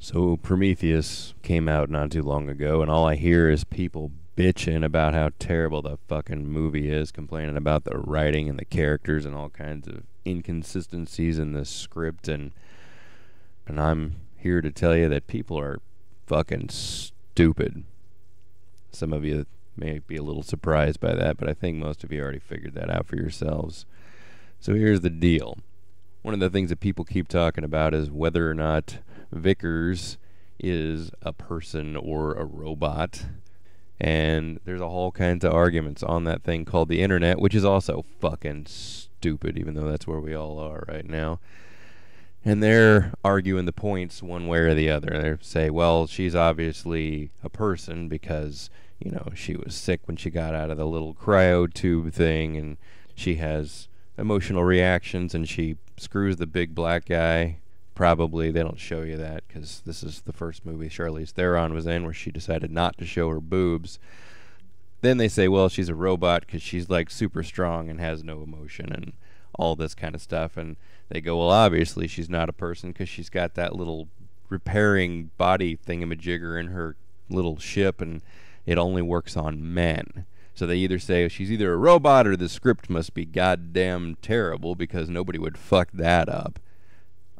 So Prometheus came out not too long ago, and all I hear is people bitching about how terrible the fucking movie is, complaining about the writing and the characters and all kinds of inconsistencies in the script, and I'm here to tell you that people are fucking stupid. Some of you may be a little surprised by that, but I think most of you already figured that out for yourselves. So here's the deal. One of the things that people keep talking about is whether or not Vickers is a person or a robot. And there's a whole kinds of arguments on that thing called the internet, which is also fucking stupid, even though that's where we all are right now. And they're arguing the points one way or the other. They say, well, she's obviously a person because, she was sick when she got out of the little cryo tube thing, and she has emotional reactions, and she screws the big black guy. Probably they don't show you that because this is the first movie Charlize Theron was in where she decided not to show her boobs. Then they say, well, she's a robot because she's like super strong and has no emotion and all this kind of stuff. And they go, well, obviously she's not a person because she's got that little repairing body thingamajigger in her little ship, and it only works on men. So they either say she's either a robot or the script must be goddamn terrible because nobody would fuck that up.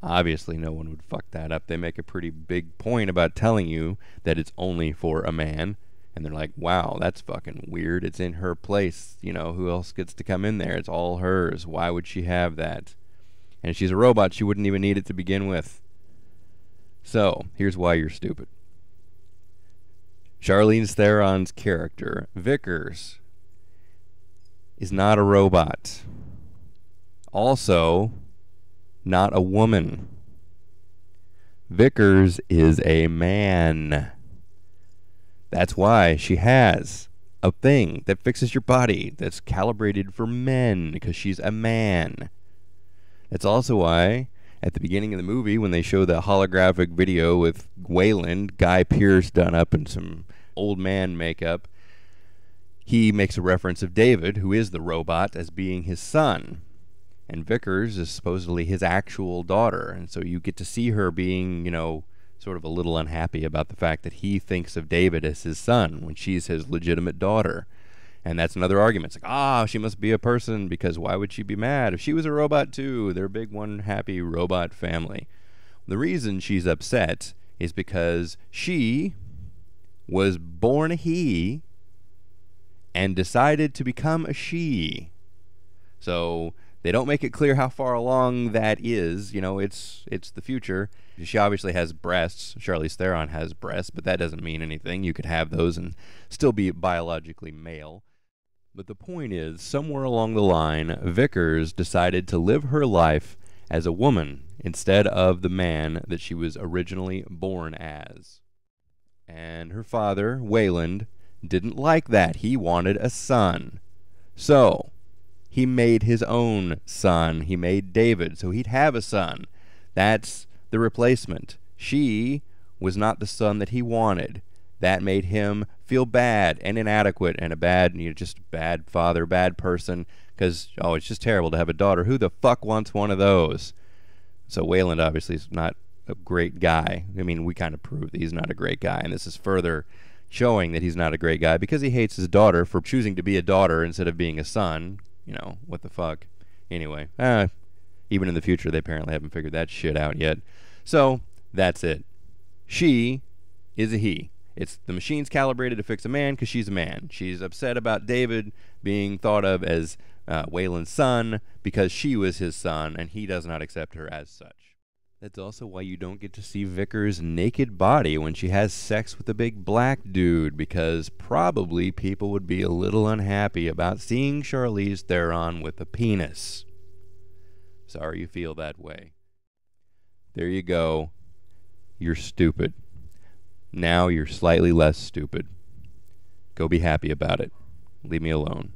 Obviously, no one would fuck that up. They make a pretty big point about telling you that it's only for a man. And they're like, wow, that's fucking weird. It's in her place. Who else gets to come in there? It's all hers. Why would she have that? And if she's a robot, she wouldn't even need it to begin with. So, here's why you're stupid. Charlize Theron's character, Vickers, is not a robot. Also, not a woman. Vickers is a man. That's why she has a thing that fixes your body that's calibrated for men, because she's a man. That's also why at the beginning of the movie, when they show the holographic video with Wayland, Guy Pearce done up in some old man makeup, he makes a reference of David, who is the robot, as being his son. And Vickers is supposedly his actual daughter. And so you get to see her being, sort of a little unhappy about the fact that he thinks of David as his son when she's his legitimate daughter. And that's another argument. It's like, she must be a person because why would she be mad? If she was a robot too, they're a big one happy robot family. The reason she's upset is because she was born a he and decided to become a she. So they don't make it clear how far along that is. It's the future. She obviously has breasts. Charlize Theron has breasts, but that doesn't mean anything. You could have those and still be biologically male. But the point is, somewhere along the line, Vickers decided to live her life as a woman instead of the man that she was originally born as. And her father, Wayland, didn't like that. He wanted a son. So he made his own son. He made David, so he'd have a son. That's the replacement. She was not the son that he wanted. That made him feel bad and inadequate and a bad, just bad father, bad person, because, it's just terrible to have a daughter. Who the fuck wants one of those? So Wayland obviously is not a great guy. I mean, we kind of proved that he's not a great guy, and this is further showing that he's not a great guy because he hates his daughter for choosing to be a daughter instead of being a son. What the fuck? Anyway, even in the future, they apparently haven't figured that shit out yet. So, that's it. She is a he. It's the machine's calibrated to fix a man because she's a man. She's upset about David being thought of as Wayland's son because she was his son, and he does not accept her as such. That's also why you don't get to see Vickers' naked body when she has sex with a big black dude, because probably people would be a little unhappy about seeing Charlize Theron with a penis. Sorry you feel that way. There you go. You're stupid. Now you're slightly less stupid. Go be happy about it. Leave me alone.